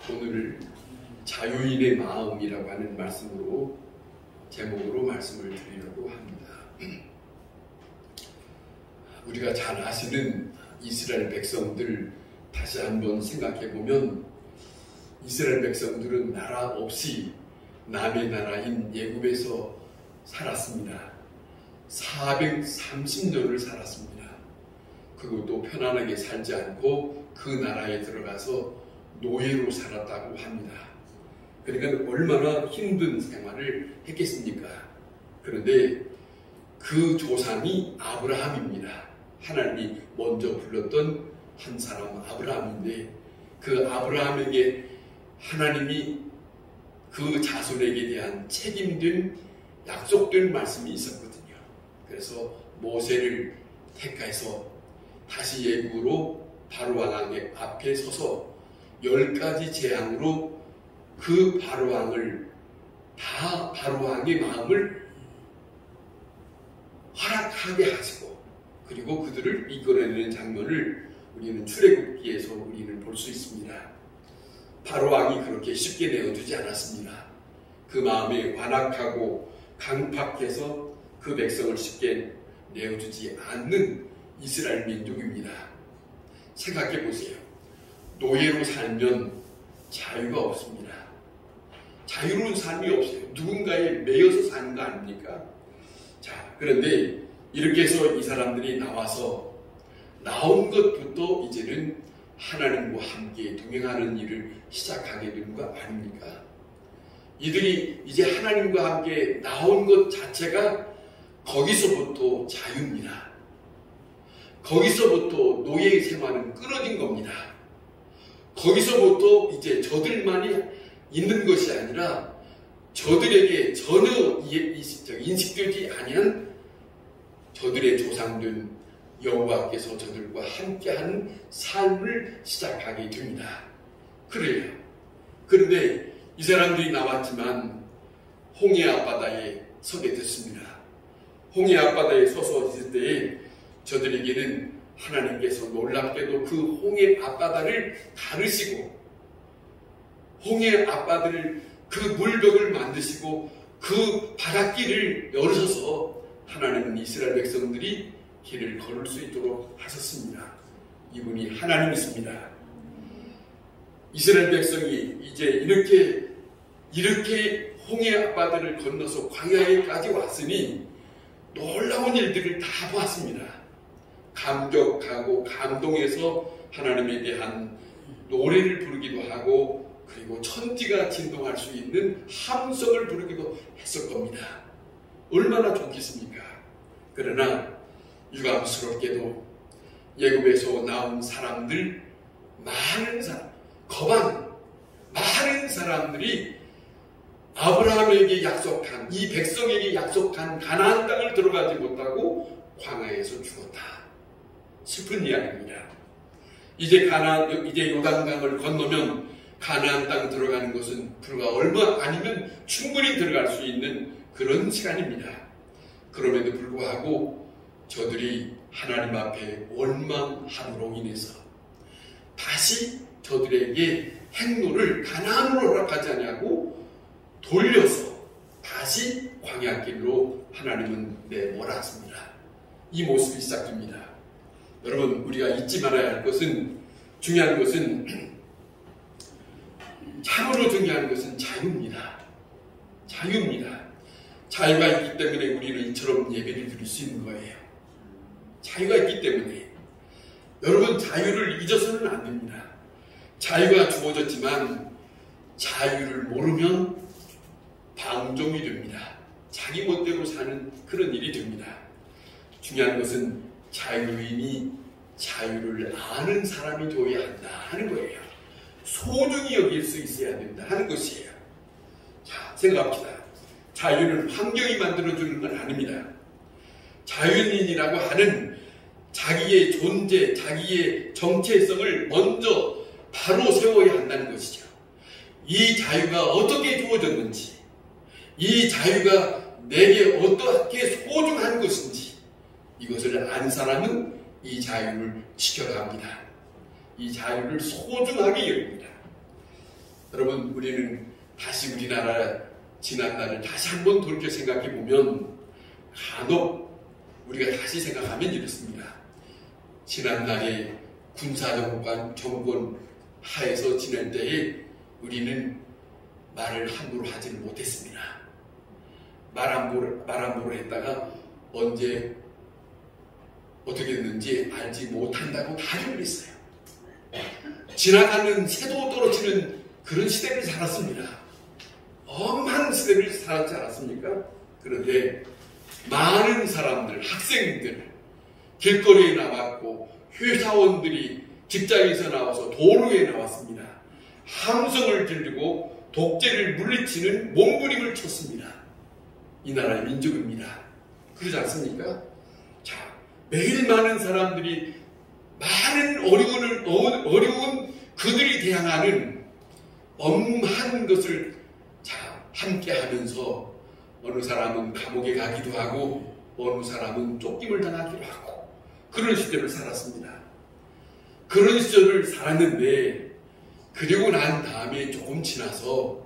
오늘 자유인의 마음이라고 하는 말씀으로 제목으로 말씀을 드리려고 합니다. 우리가 잘 아시는 이스라엘 백성들 다시 한번 생각해 보면 이스라엘 백성들은 나라 없이 남의 나라인 애굽에서 살았습니다. 430년을 살았습니다. 그것도 편안하게 살지 않고 그 나라에 들어가서 노예로 살았다고 합니다. 그러니까 얼마나 힘든 생활을 했겠습니까? 그런데 그 조상이 아브라함입니다. 하나님이 먼저 불렀던 한 사람 아브라함인데 그 아브라함에게 하나님이 그 자손에게 대한 책임된 약속된 말씀이 있었거든요. 그래서 모세를 택해서 다시 애굽으로 바로왕 앞에 서서 10가지 재앙으로 그 바로왕을 다 바로왕의 마음을 허락하게 하시고 그리고 그들을 이끌어내는 장면을 우리는 출애굽기에서 우리는 볼 수 있습니다. 바로왕이 그렇게 쉽게 내어두지 않았습니다. 그 마음에 완악하고 강팍해서 그 백성을 쉽게 내어두지 않는 이스라엘 민족입니다. 생각해 보세요. 노예로 살면 자유가 없습니다. 자유로운 삶이 없어요. 누군가에 매여서 사는 거 아닙니까? 자, 그런데 이렇게 해서 이 사람들이 나온 것부터 이제는 하나님과 함께 동행하는 일을 시작하게 되는 거 아닙니까? 이들이 이제 하나님과 함께 나온 것 자체가 거기서부터 자유입니다. 거기서부터 노예의 생활은 끊어진 겁니다. 거기서부터 이제 저들만이 있는 것이 아니라 저들에게 전혀 인식되지 아니한 저들의 조상된 여호와께서 저들과 함께하는 삶을 시작하게 됩니다. 그래요. 그런데 이 사람들이 나왔지만 홍해 앞바다에 서게 됐습니다. 홍해 앞바다에 서서 있을 때에 저들에게는 하나님께서 놀랍게도 그 홍해 앞바다를 가르시고 홍해 앞바다를 그 물벽을 만드시고 그 바닷길을 열으셔서 하나님은 이스라엘 백성들이 길을 걸을 수 있도록 하셨습니다. 이분이 하나님이십니다. 이스라엘 백성이 이제 이렇게 홍해 앞바다를 건너서 광야에까지 왔으니 놀라운 일들을 다 보았습니다. 감격하고 감동해서 하나님에 대한 노래를 부르기도 하고 그리고 천지가 진동할 수 있는 함성을 부르기도 했을 겁니다. 얼마나 좋겠습니까? 그러나 유감스럽게도 애굽에서 나온 사람들 많은 사람들이 아브라함에게 약속한 이 백성에게 약속한 가나안 땅을 들어가지 못하고 광야에서 죽었다. 슬픈 이야기입니다. 이제 요단강을 건너면 가나안 땅 들어가는 것은 불과 얼마 아니면 충분히 들어갈 수 있는 그런 시간입니다. 그럼에도 불구하고 저들이 하나님 앞에 원망함으로 인해서 다시 저들에게 행로를 가나안으로 허락하지 아니하고 돌려서 다시 광야길로 하나님은 내몰았습니다. 이 모습이 시작됩니다. 여러분, 우리가 잊지 말아야 할 것은 중요한 것은 참으로 중요한 것은 자유입니다. 자유입니다. 자유가 있기 때문에 우리는 이처럼 예배를 드릴 수 있는 거예요. 자유가 있기 때문에 여러분 자유를 잊어서는 안 됩니다. 자유가 주어졌지만 자유를 모르면 방종이 됩니다. 자기 멋대로 사는 그런 일이 됩니다. 중요한 것은 자유인이 자유를 아는 사람이 되어야 한다 하는 거예요. 소중히 여길 수 있어야 된다 하는 것이에요. 자, 생각합시다. 자유는 환경이 만들어주는 건 아닙니다. 자유인이라고 하는 자기의 존재, 자기의 정체성을 먼저 바로 세워야 한다는 것이죠. 이 자유가 어떻게 주어졌는지, 이 자유가 내게 어떻게 소중한 것인지 이것을 아는 사람은 이 자유를 지켜야 합니다. 이 자유를 소중하게 여깁니다. 여러분, 우리는 다시 우리나라 지난날을 다시 한번 돌이켜 생각해 보면 간혹 우리가 다시 생각하면 이렇습니다. 지난날에 군사정권 하에서 지낼 때에 우리는 말을 함부로 하지는 못했습니다. 말 함부로 했다가 언제 어떻게 됐는지 알지 못한다고 다짐을 했어요. 지나가는 새도 떨어지는 그런 시대를 살았습니다. 엄한 시대를 살았지 않았습니까? 그런데 많은 사람들, 학생들, 길거리에 나왔고 회사원들이 직장에서 나와서 도로에 나왔습니다. 함성을 들리고 독재를 물리치는 몸부림을 쳤습니다. 이 나라의 민족입니다. 그러지 않습니까? 자, 매일 많은 사람들이 많은 어려운 그들이 대항하는 엄한 것을 함께 하면서 어느 사람은 감옥에 가기도 하고 어느 사람은 쫓김을 당하기도 하고 그런 시절을 살았습니다. 그런 시절을 살았는데 그리고 난 다음에 조금 지나서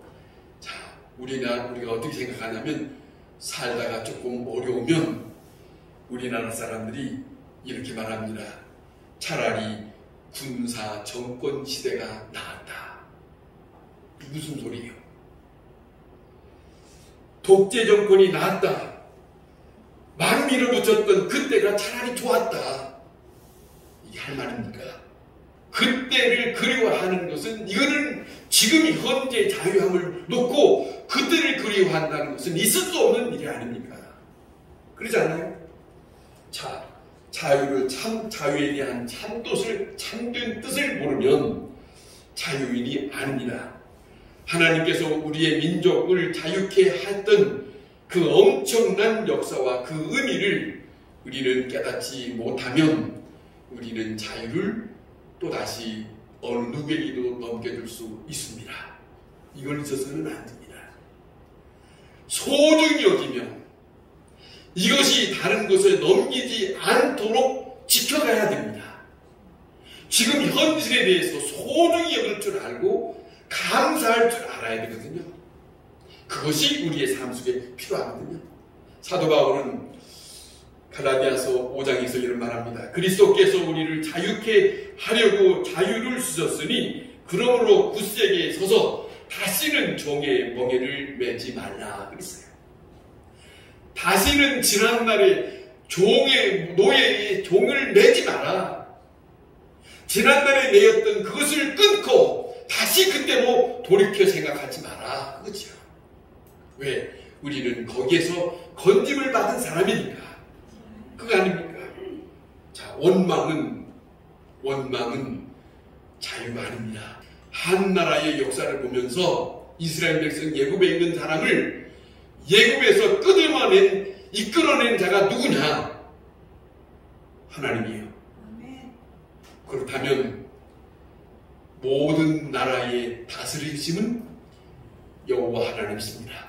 우리가 어떻게 생각하냐면 살다가 조금 어려우면 우리나라 사람들이 이렇게 말합니다. 차라리 군사 정권 시대가 나았다. 무슨 소리예요? 독재 정권이 나았다. 막 밀어붙였던 그때가 차라리 좋았다. 이게 할 말입니까? 그때를 그리워하는 것은 이거는 지금 현재 자유함을 놓고 그때를 그리워한다는 것은 있을 수 없는 일이 아닙니까? 그러지 않나요? 자유에 대한 참된 뜻을 모르면 자유인이 아닙니다. 하나님께서 우리의 민족을 자유케 했던 그 엄청난 역사와 그 의미를 우리는 깨닫지 못하면 우리는 자유를 또다시 어느 누구에게도 넘겨줄 수 있습니다. 이걸 잊어서는 안 됩니다. 소중히 여기며 이것이 다른 것에 넘기지 않도록 지켜가야 됩니다. 지금 현실에 대해서 소중히 여길 줄 알고 감사할 줄 알아야 되거든요. 그것이 우리의 삶 속에 필요하거든요. 사도 바울은 갈라디아서 5장에서 이런 말합니다. 그리스도께서 우리를 자유케 하려고 자유를 주셨으니 그러므로 굳세게 서서 다시는 종의 멍에를 매지 말라 그랬어요. 다시는 지난날에 노예의 종을 매지 마라. 지난날에 매였던 그것을 끊고 다시 그때로 돌이켜 생각하지 마라. 그렇죠? 왜? 우리는 거기에서 건짐을 받은 사람이니까. 그거 아닙니까? 자, 원망은 자유가 아닙니다. 한 나라의 역사를 보면서 이스라엘 백성 예굽에 있는 사람을 예굽에서 이끌어낸 자가 누구냐? 하나님이에요. 그렇다면 모든 나라의 다스리심은 여호와 하나님이십니다.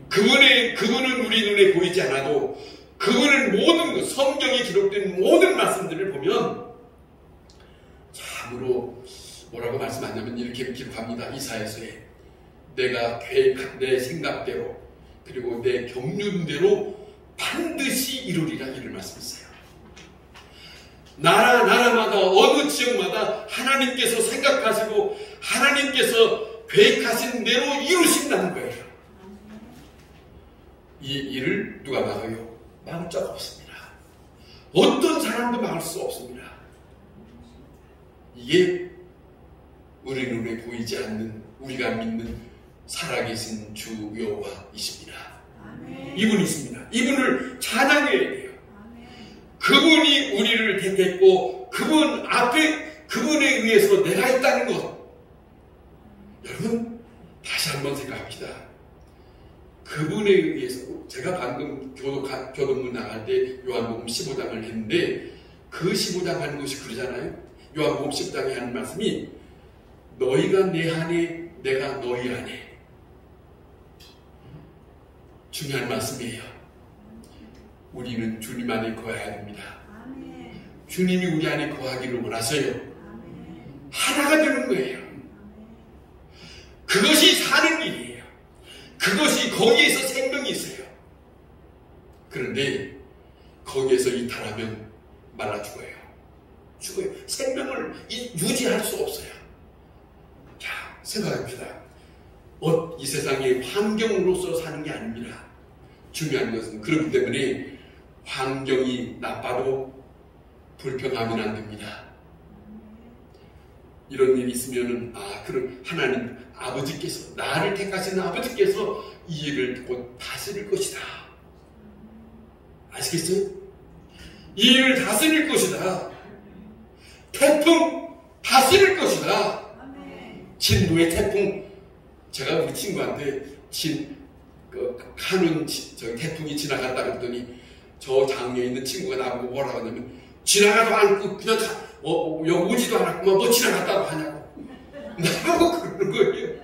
그분은 우리 눈에 보이지 않아도 그분은 모든 것, 성경에 기록된 모든 말씀들을 보면 참으로 뭐라고 말씀하냐면 이렇게 기록합니다. 이사야서에 내가 계획한 내 생각대로 그리고 내 경륜대로 반드시 이루리라 이를 말씀했어요. 나라마다 어느 지역마다 하나님께서 생각하시고 하나님께서 계획하신 대로 이루신다는 거예요. 이 일을 누가 막아요? 막을 자가 없습니다. 어떤 사람도 막을 수 없습니다. 이게 우리 눈에 보이지 않는 우리가 믿는 살아계신 주 여호와이십니다. 이분이 있습니다. 이분을 찬양해야 돼요. 그분이 우리를 택했고 그분 앞에 그분에 의해서 내가 있다는 것. 여러분 다시 한번 생각합시다. 그분에 의해서 제가 방금 교동문 나갈 때 요한복음 15장을 했는데 그 15장 하는 것이 그러잖아요. 요한복음 10장에 하는 말씀이 너희가 내 안에 내가 너희 안에. 중요한 말씀이에요. 우리는 주님 안에 거해야 됩니다. 주님이 우리 안에 거하기를 원하세요. 하나가 되는 거예요. 그것이 사는 길이에요. 그것이 거기에서 생명이 있어요. 그런데 거기에서 이탈하면 말라 죽어요. 죽어요. 생명을 유지할 수 없어요. 자, 생각합시다. 이 세상의 환경으로서 사는 게 아닙니다. 중요한 것은 그렇기 때문에 환경이 나빠도 불평하면 안 됩니다. 이런 일이 있으면은 그럼 하나님 아버지께서 나를 택하시는 아버지께서 이 일을 곧 다스릴 것이다. 아시겠어요? 이 일을 다스릴 것이다. 태풍 다스릴 것이다. 진도의 태풍, 제가 우리 친구한테 카눈 태풍이 지나갔다 그랬더니 저 장녀에 있는 친구가 나보고 뭐라고 하냐면 지나가도 않고 그냥 여기 오지도 않았구만 뭐 지나갔다고 하냐고 나보고 그러는 거예요.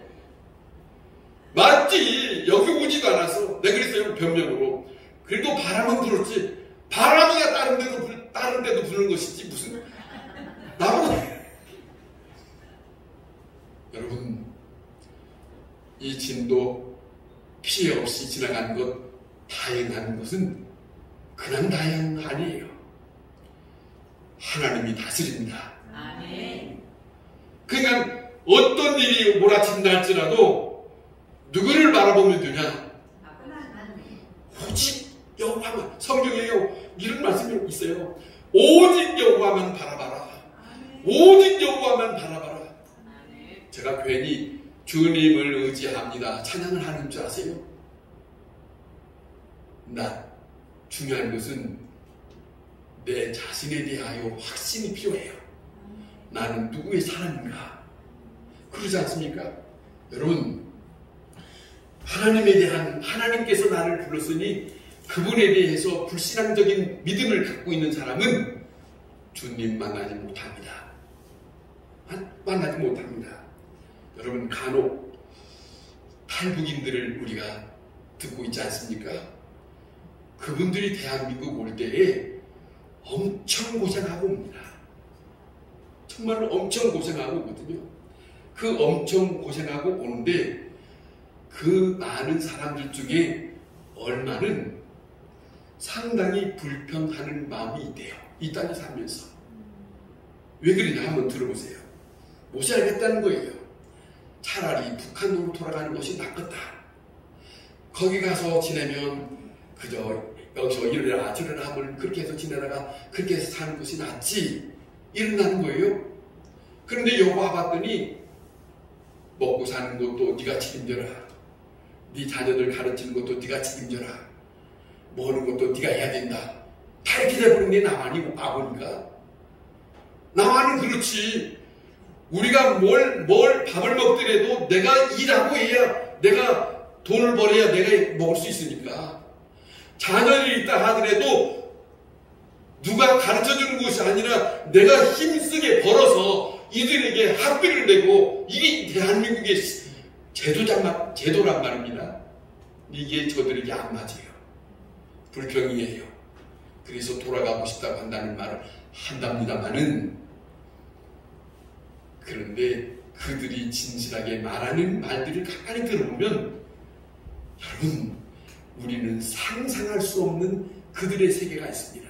맞지, 여기 오지도 않았어. 내가 그랬어요, 변명으로. 그래도 바람은 불었지. 바람이야 다른 데도 부는 것이지 무슨 나보고. 여러분, 이 진도 피해 없이 지나간 것, 다행한 것은 그냥 다행 아니에요. 하나님이 다스립니다. 아멘. 그러니까 어떤 일이 몰아친다 할지라도 누구를 바라보면 되냐? 오직 여호와만. 성경에 이런 말씀이 있어요. 오직 여호와만 바라봐라. 오직 여호와만 바라봐라. 제가 괜히 주님을 의지합니다 찬양을 하는 줄 아세요? 중요한 것은 내 자신에 대하여 확신이 필요해요. 나는 누구의 사람인가? 그러지 않습니까? 여러분, 하나님에 대한, 하나님께서 나를 불렀으니 그분에 대해서 불신앙적인 믿음을 갖고 있는 사람은 주님 만나지 못합니다. 만나지 못합니다. 여러분, 간혹 탈북인들을 우리가 듣고 있지 않습니까? 그분들이 대한민국 올 때에 엄청 고생하고 옵니다. 정말로 엄청 고생하고 오거든요. 그 엄청 고생하고 오는데 그 많은 사람들 중에 얼마는 상당히 불평하는 마음이 있대요. 이 땅에 살면서. 왜 그러냐 한번 들어보세요. 못 살겠다는 거예요. 차라리 북한으로 돌아가는 것이 낫겠다. 거기 가서 지내면 그저 여기서 이러라 저러라 하면 그렇게 해서 지내다가 그렇게 해서 사는 것이 낫지. 이런다는 거예요. 그런데 여기 와봤더니 먹고 사는 것도 네가 책임져라. 네 자녀들 가르치는 것도 네가 책임져라. 먹는 것도 네가 해야 된다. 다 이렇게 돼버린데 나만이 와보니까. 나만은 그렇지. 우리가 뭘 밥을 먹더라도 내가 일하고 해야, 내가 돈을 벌어야 내가 먹을 수 있으니까. 자녀들이 있다 하더라도 누가 가르쳐주는 것이 아니라 내가 힘쓰게 벌어서 이들에게 학비를 내고, 이게 대한민국의 제도란 말입니다. 이게 저들에게 안 맞아요. 불평이에요. 그래서 돌아가고 싶다고 한다는 말을 한답니다마는, 그런데 그들이 진실하게 말하는 말들을 가만히 들어보면 여러분, 우리는 상상할 수 없는 그들의 세계가 있습니다.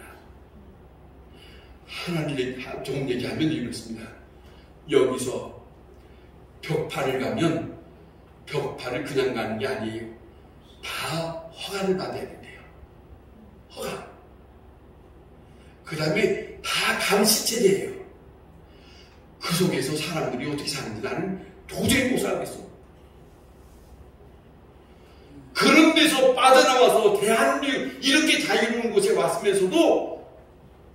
하나님의 좀 얘기하면 이렇습니다. 여기서 벽파를 가면 벽파를 그냥 가는 게 아니에요. 다 허가를 받아야 된대요. 허가. 그 다음에 다 감시체제예요. 그 속에서 사람들이 어떻게 사는지 나는 도저히 못 살겠어. 그런 데서 빠져나와서 대한민국 이렇게 자유로운 곳에 왔으면서도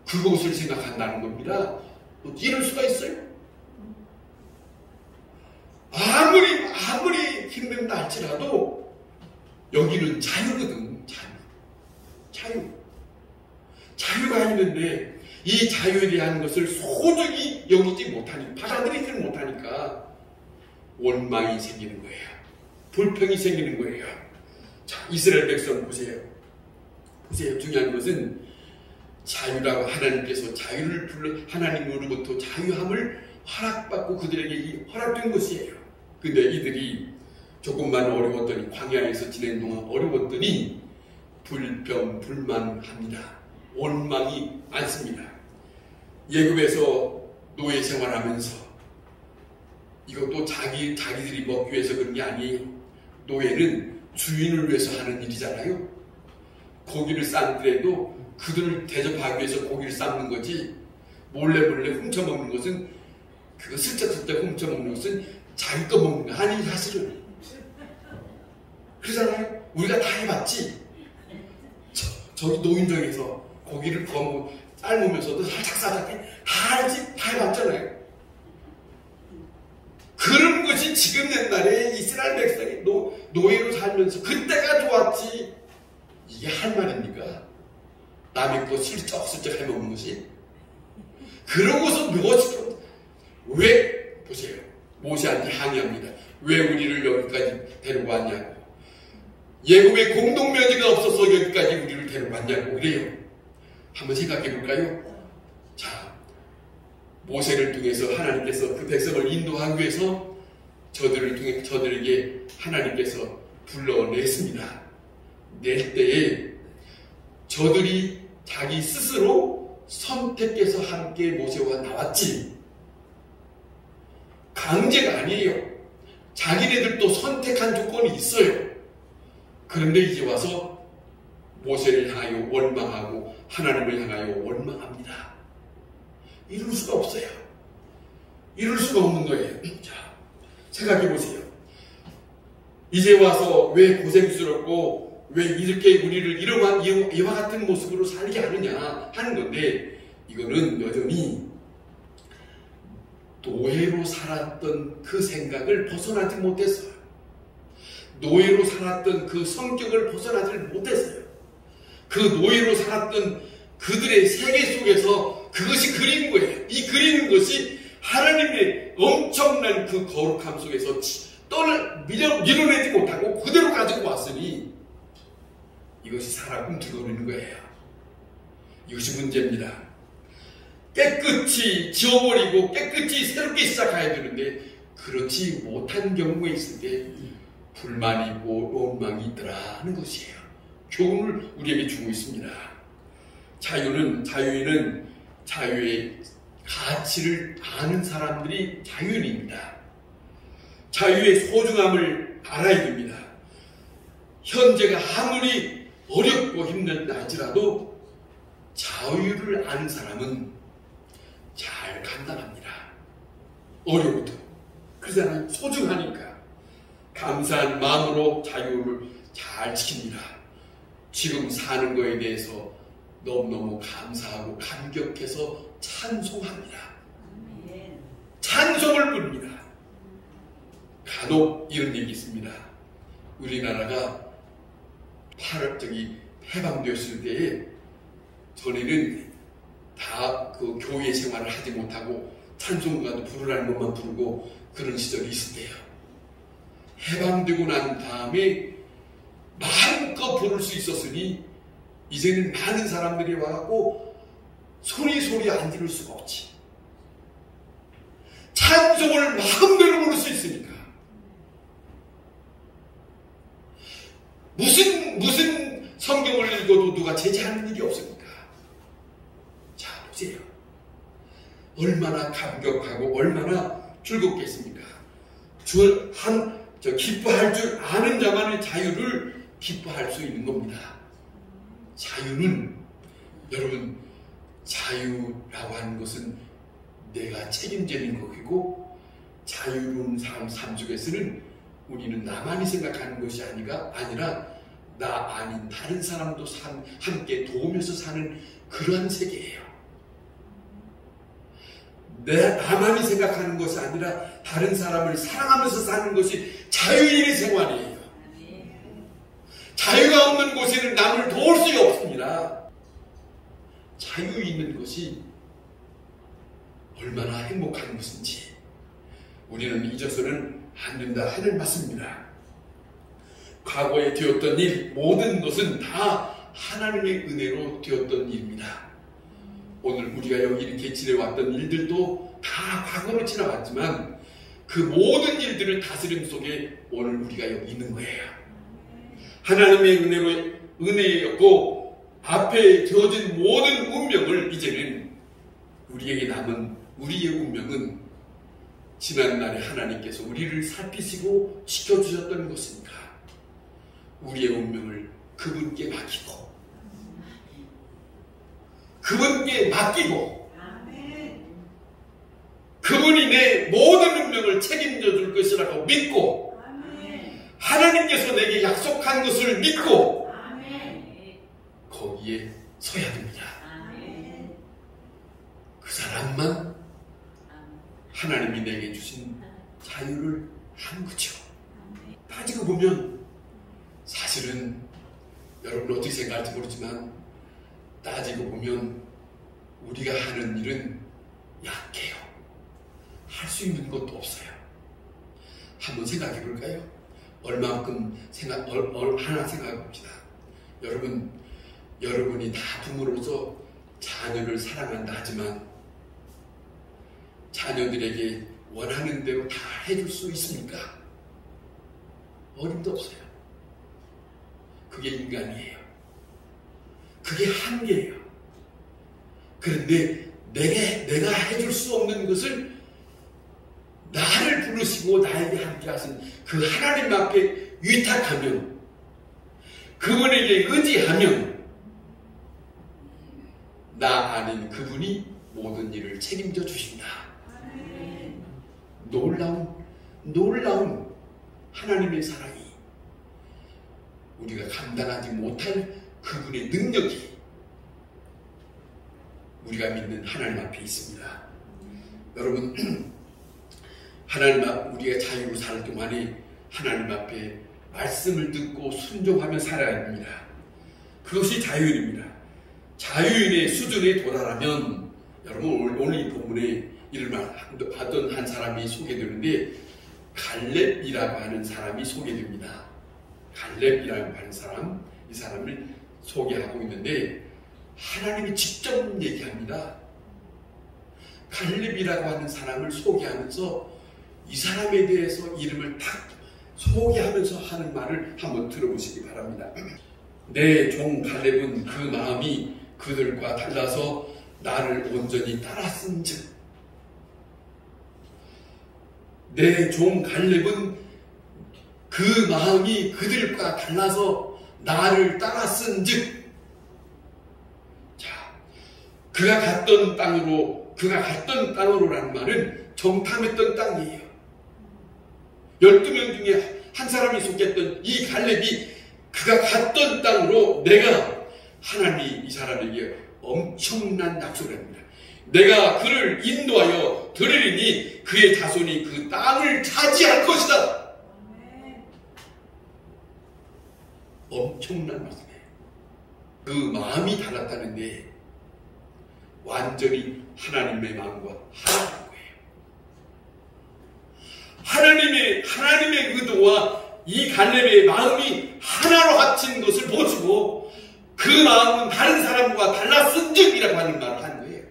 그곳을 생각한다는 겁니다. 이럴 수가 있어요? 아무리 힘든다 할지라도 여기는 자유거든. 자유가 있는데 이 자유에 대한 것을 소중히 여기지 못하니, 받아들이지 못하니까 원망이 생기는 거예요. 불평이 생기는 거예요. 자, 이스라엘 백성 보세요. 중요한 것은 자유라고 하나님께서 자유를 하나님으로부터 자유함을 허락받고 그들에게 허락된 것이에요. 근데 이들이 조금만 어려웠더니, 광야에서 지낸 동안 어려웠더니 불평불만합니다. 원망이 많습니다. 예굽에서 노예 생활하면서 이것도 자기들이 먹기 위해서 그런 게 아니에요. 노예는 주인을 위해서 하는 일이잖아요. 고기를 삶더라도 그들을 대접하기 위해서 고기를 삶는 거지, 몰래 훔쳐먹는 것은, 그거 슬쩍슬쩍 훔쳐먹는 것은 자기 거 먹는 거 아니, 사실은. 그러잖아요. 우리가 다 해봤지. 저기 노인정에서 고기를 삶으면서도 살짝 다 해봤잖아요. 그런 것이 지금 옛날에 이스라엘 백성이 노예로 살면서 그때가 좋았지. 이게 할 말입니까? 남의 거 슬쩍슬쩍 해먹는 것이. 그러고서 왜 보세요. 모세한테 항의합니다. 왜 우리를 여기까지 데리고 왔냐고. 예굽에 공동묘지가 없어서 여기까지 우리를 데리고 왔냐고 그래요. 한번 생각해 볼까요? 자, 모세를 통해서 하나님께서 그 백성을 인도하기 위해서 저들에게 하나님께서 불러냈습니다. 낼 때에 저들이 자기 스스로 선택해서 함께 모세와 나왔지, 강제가 아니에요. 자기네들도 선택한 조건이 있어요. 그런데 이제 와서 모세를 향하여 원망하고 하나님을 향하여 원망합니다. 이룰 수가 없어요. 이룰 수가 없는 거예요. 자, 생각해 보세요. 이제 와서 왜 고생스럽고 왜 이렇게 우리를 이와 같은 모습으로 살게 하느냐 하는 건데, 이거는 여전히 노예로 살았던 그 생각을 벗어나지 못했어요. 노예로 살았던 그 성격을 벗어나지 못했어요. 그 노예로 살았던 그들의 세계 속에서 그것이 그린 거예요. 이 그리는 것이 하나님의 엄청난 그 거룩함 속에서 밀어내지 못하고 그대로 가지고 왔으니 이것이 살아 꿈틀거리는 거예요. 이것이 문제입니다. 깨끗이 지워버리고 깨끗이 새롭게 시작해야 되는데 그렇지 못한 경우가 있을 때 불만이 있고 원망이 있더라 하는 것이에요. 교훈을 우리에게 주고 있습니다. 자유인은 자유의 가치를 아는 사람들이 자유인입니다. 자유의 소중함을 알아야 됩니다. 현재가 아무리 어렵고 힘든 날지라도 자유를 아는 사람은 잘 감당합니다. 어려워도. 그러잖아요. 소중하니까. 감사한 마음으로 자유를 잘 지킵니다. 지금 사는 거에 대해서 너무너무 감사하고 감격해서 찬송합니다. 찬송을 부릅니다. 간혹 이런 얘기 있습니다. 우리나라가 해방되었을 때에 전에는 다 그 교회 생활을 하지 못하고 찬송가도 부르라는 것만 부르고 그런 시절이 있었대요. 해방되고 난 다음에 마음껏 부를 수 있었으니 이제는 많은 사람들이 와갖고 소리 안 지를 수가 없지. 찬송을 마음대로 부를 수 있으니까. 무슨 성경을 읽어도 누가 제지하는 일이 없습니까? 자, 보세요. 얼마나 감격하고 얼마나 즐겁겠습니까? 기뻐할 줄 아는 자만의 자유를 기뻐할 수 있는 겁니다. 자유는, 여러분, 자유라고 하는 것은 내가 책임지는 것이고, 자유로운 삶 속에서는 우리는 나만이 생각하는 것이 아니라 나 아닌 다른 사람도 함께 도우면서 사는 그러한 세계예요. 나만이 생각하는 것이 아니라 다른 사람을 사랑하면서 사는 것이 자유인의 생활이에요. 자유가 없는 곳에는 남을 도울 수가 없습니다. 자유 있는 것이 얼마나 행복한 것인지 우리는 잊어서는 안 된다 하는 말씀입니다. 과거에 되었던 일, 모든 것은 다 하나님의 은혜로 되었던 일입니다. 오늘 우리가 여기 이렇게 지내왔던 일들도 다 과거로 지나왔지만 그 모든 일들을 다스림 속에 오늘 우리가 여기 있는 거예요. 하나님의 은혜였고 앞에 주어진 모든 운명을 이제는 우리에게 남은 우리의 운명은 지난날에 하나님께서 우리를 살피시고 지켜주셨던 것이니까 우리의 운명을 그분께 맡기고 그분이 내 모든 운명을 책임져 줄 것이라고 믿고 하나님께서 내게 약속한 것을 믿고 거기에 서야 됩니다. 그 사람만 하나님이 내게 주신 자유를 한 거죠. 따지고 보면 사실은 여러분 어떻게 생각할지 모르지만 따지고 보면 우리가 하는 일은 약해요. 할 수 있는 것도 없어요. 한번 생각해 볼까요? 얼마만큼 하나 생각해 봅시다. 여러분이 다 부모로서 자녀를 사랑한다 하지만 자녀들에게 원하는 대로 다 해줄 수 있습니까? 어림도 없어요. 그게 인간이에요. 그게 한계예요. 그런데 내가 해줄 수 없는 것을 나를 부르시고 나에게 함께 하신 그 하나님 앞에 위탁하면 그분에게 의지하면 나 아닌 그분이 모든 일을 책임져 주신다. 놀라운 하나님의 사랑이 우리가 감당하지 못할 그분의 능력이 우리가 믿는 하나님 앞에 있습니다. 여러분 우리가 자유로 살 동안에 하나님 앞에 말씀을 듣고 순종하며 살아야 합니다. 그것이 자유인입니다. 자유인의 수준에 도달하면 여러분 오늘 이 본문에 이름을 하던 한 사람이 소개되는데 갈렙이라고 하는 사람이 소개됩니다. 갈렙이라고 하는 사람, 이 사람을 소개하고 있는데 하나님이 직접 얘기합니다. 갈렙이라고 하는 사람을 소개하면서 이 사람에 대해서 이름을 딱 소개하면서 하는 말을 한번 들어보시기 바랍니다. 내 종 갈렙은 그 마음이 그들과 달라서 나를 온전히 따랐은즉 내 종 갈렙은 그 마음이 그들과 달라서 나를 따랐은즉 자, 그가 갔던 땅으로라는 말은 정탐했던 땅이에요. 12명 중에 한 사람이 속했던 이 갈렙이 그가 갔던 땅으로 내가 하나님이 이 사람에게 엄청난 약속을 합니다. 내가 그를 인도하여 드리리니 그의 자손이 그 땅을 차지할 것이다. 엄청난 말씀이에요. 그 마음이 달랐다는데 완전히 하나님의 마음과 하나인 거예요. 하나님의 의도와 이 갈렙의 마음이 하나로 합친 것을 보시고 그 마음은 다른 사람과 달랐은즉이라고 하는 말을 한 거예요.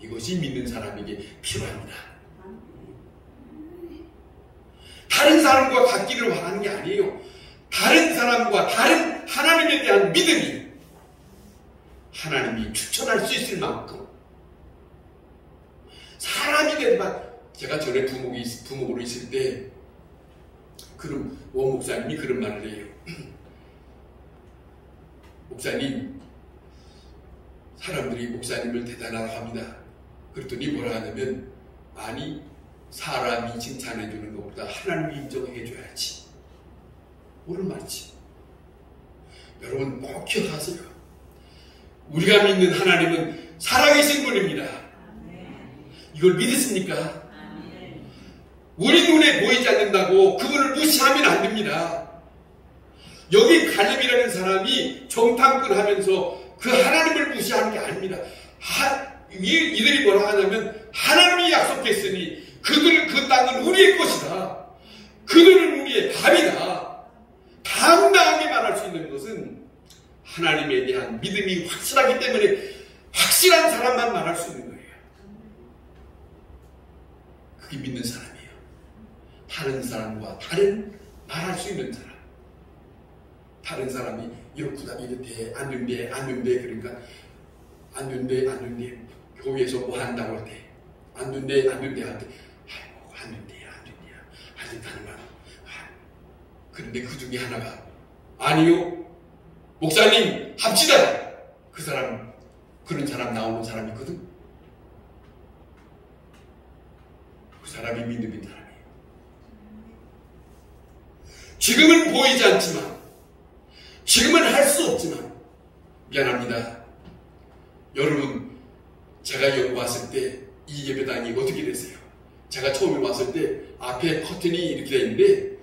이것이 믿는 사람에게 필요합니다. 다른 사람과 같기를 원하는 게 아니에요. 다른 사람과 다른 하나님에 대한 믿음이 하나님이 추천할 수 있을 만큼 사람이 되지만 제가 전에 부목으로 있을 때 그럼 원 목사님이 그런 말을 해요. 목사님, 사람들이 목사님을 대단하다고 합니다. 그랬더니 뭐라 하냐면 아니 사람이 칭찬해 주는 것보다 하나님이 인정해 줘야지. 옳은 말이지. 여러분 꼭 기억하세요. 우리가 믿는 하나님은 살아계신 분입니다. 이걸 믿으십니까? 우리 눈에 보이지 않는다고 그분을 무시하면 안 됩니다. 여기 갈렙이라는 사람이 정탐꾼 하면서 그 하나님을 무시하는 게 아닙니다. 이들이 뭐라 하냐면 하나님이 약속했으니 그 땅은 우리의 것이다. 그들은 우리의 밥이다. 당당하게 말할 수 있는 것은 하나님에 대한 믿음이 확실하기 때문에 확실한 사람만 말할 수 있는 거예요. 그게 믿는 사람이에요. 다른 사람과 다른 말할 수 있는 사람. 다른 사람이 이렇구나 이렇대 안 된대 그러니까 안 된대 교회에서 뭐 한다고 할 때 안 된대 할 때 아이고 안 된다는 말. 그런데 그 중에 하나가 아니요 목사님 합시다. 그런 사람 나오는 사람이 있거든. 그 사람이 믿는 사람이에요. 지금은 보이지 않지만, 지금은 할 수 없지만, 미안합니다. 여러분, 제가 여기 왔을 때 이 예배당이 어떻게 됐어요? 제가 처음에 왔을 때 앞에 커튼이 이렇게 되어 있는데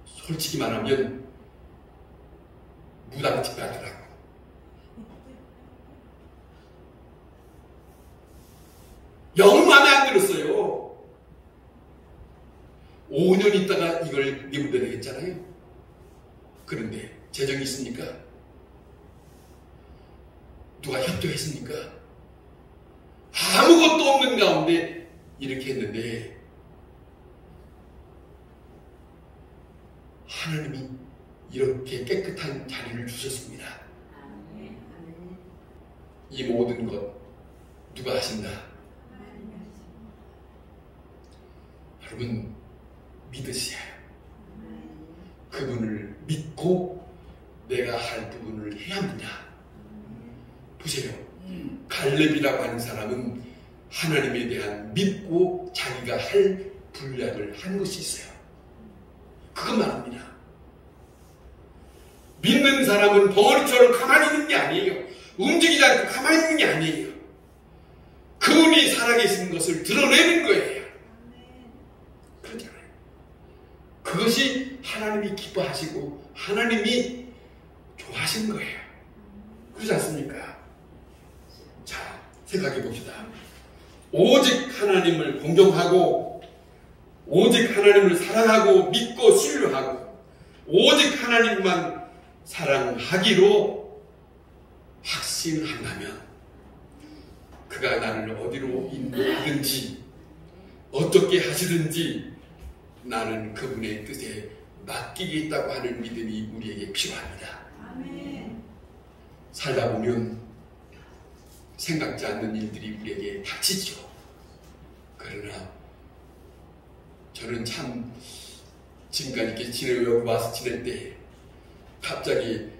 솔직히 말하면 무당집 같더라고. 영 마음에 안 들었어요. 5년 있다가 이걸 내문대로 했잖아요. 그런데 재정이 있습니까? 누가 협조했습니까? 아무것도 없는 가운데 이렇게 했는데 하나님이 이렇게 깨끗한 자리를 주셨습니다. 이 모든 것 누가 하신다? 여러분 믿으셔야 그분을 믿고 내가 할 부분을 해야 합니다. 보세요. 갈렙이라고 하는 사람은 하나님에 대한 믿고 자기가 할 분량을 한 것이 있어요. 그것만 합니다. 믿는 사람은 벙어리처럼 가만히 있는 게 아니에요. 움직이지 않고 가만히 있는 게 아니에요. 그분이 살아계신 것을 드러내는 거예요. 그렇잖아요. 그것이 하나님이 기뻐하시고 하나님이 좋아하신 거예요. 그렇지 않습니까? 자, 생각해 봅시다. 오직 하나님을 공경하고 오직 하나님을 사랑하고 믿고 신뢰하고 오직 하나님만 사랑하기로 확신한다면 그가 나를 어디로 인도하든지 어떻게 하시든지 나는 그분의 뜻에 맡기겠다고 하는 믿음이 우리에게 필요합니다. 아멘. 살다 보면 생각지 않는 일들이 우리에게 닥치죠. 그러나 저는 참 지금까지 이렇게 여기 와서 지낼 때 갑자기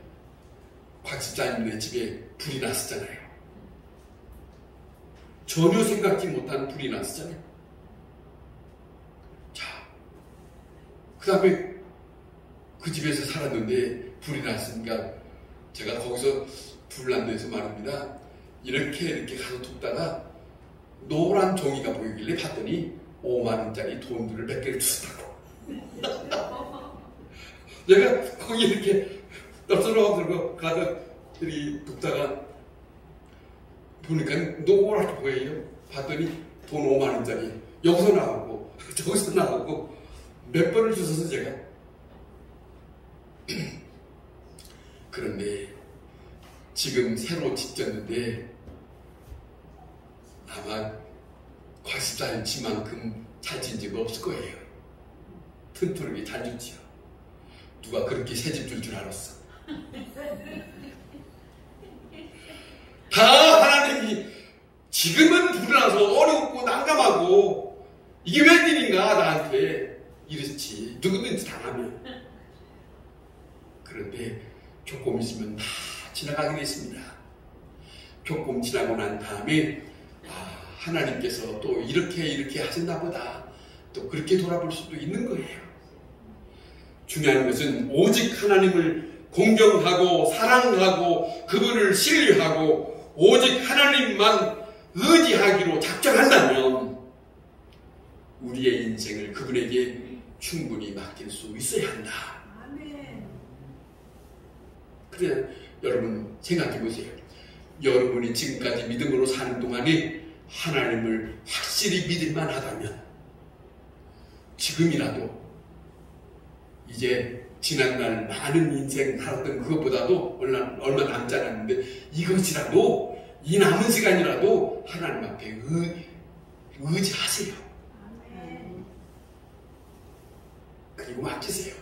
곽 집사님네 집에 불이 났었잖아요. 전혀 생각지 못한 불이 났었잖아요. 자, 그 다음에 그 집에서 살았는데 불이 났으니까 제가 거기서 불 난 데서 말입니다. 이렇게 가서 툭다가 노란 종이가 보이길래 봤더니 5만원짜리 돈들을 몇 개를 주셨다고. 내가 거기 이렇게 떨어져 들고 가다 툭다가 보니까 노랗게 보여요. 봤더니 돈 5만원짜리 여기서 나오고 저기서 나오고 몇 번을 주셔서 제가 그런데 지금 새로 짓졌는데 아마 과시단치만큼 잘 진 적 없을 거예요. 튼튼하게 잘 짓지요. 누가 그렇게 새집 줄 줄 알았어. 다 하나님이 지금은 불어나서 어렵고 난감하고 이게 웬일인가 나한테 이렇지. 누구든지 당하면. 그런데 조금 있으면 다 지나가게 됐습니다. 조금 지나고 난 다음에 하나님께서 또 이렇게 하셨나 보다. 또 그렇게 돌아볼 수도 있는 거예요. 중요한 것은 오직 하나님을 공경하고 사랑하고 그분을 신뢰하고 오직 하나님만 의지하기로 작정한다면 우리의 인생을 그분에게 충분히 맡길 수 있어야 한다. 그래 여러분 생각해 보세요. 여러분이 지금까지 믿음으로 사는 동안에 하나님을 확실히 믿을만 하다면 지금이라도 이제 지난날 많은 인생 살았던 그것보다도 얼마 남지 않았는데 이것이라도 이 남은 시간이라도 하나님 앞에 의지하세요. 그리고 맡기세요.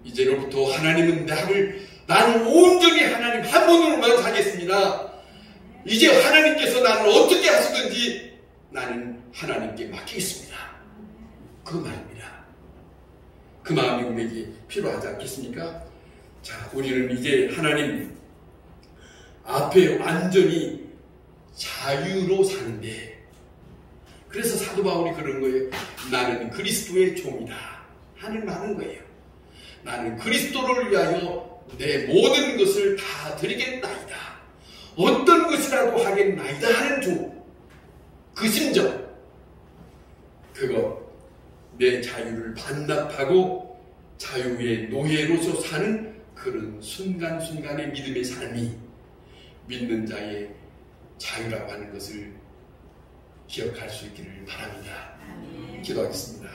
이제로부터 하나님은 나는 온전히 하나님 한 분으로만 살겠습니다. 이제 하나님께서 나를 어떻게 하시든지 나는 하나님께 맡기겠습니다. 그 말입니다. 그 마음이 우리에게 필요하지 않겠습니까? 자, 우리는 이제 하나님 앞에 완전히 자유로 사는데, 그래서 사도 바울이 그런 거예요. 나는 그리스도의 종이다 하는 하는 거예요. 나는 그리스도를 위하여 내 모든 것을 다 드리겠나이다. 어떤 것이라도 하겠나이다 하는 종. 그 심정. 그거 내 자유를 반납하고 자유의 노예로서 사는 그런 순간순간의 믿음의 삶이 믿는 자의 자유라고 하는 것을 기억할 수 있기를 바랍니다. 기도하겠습니다.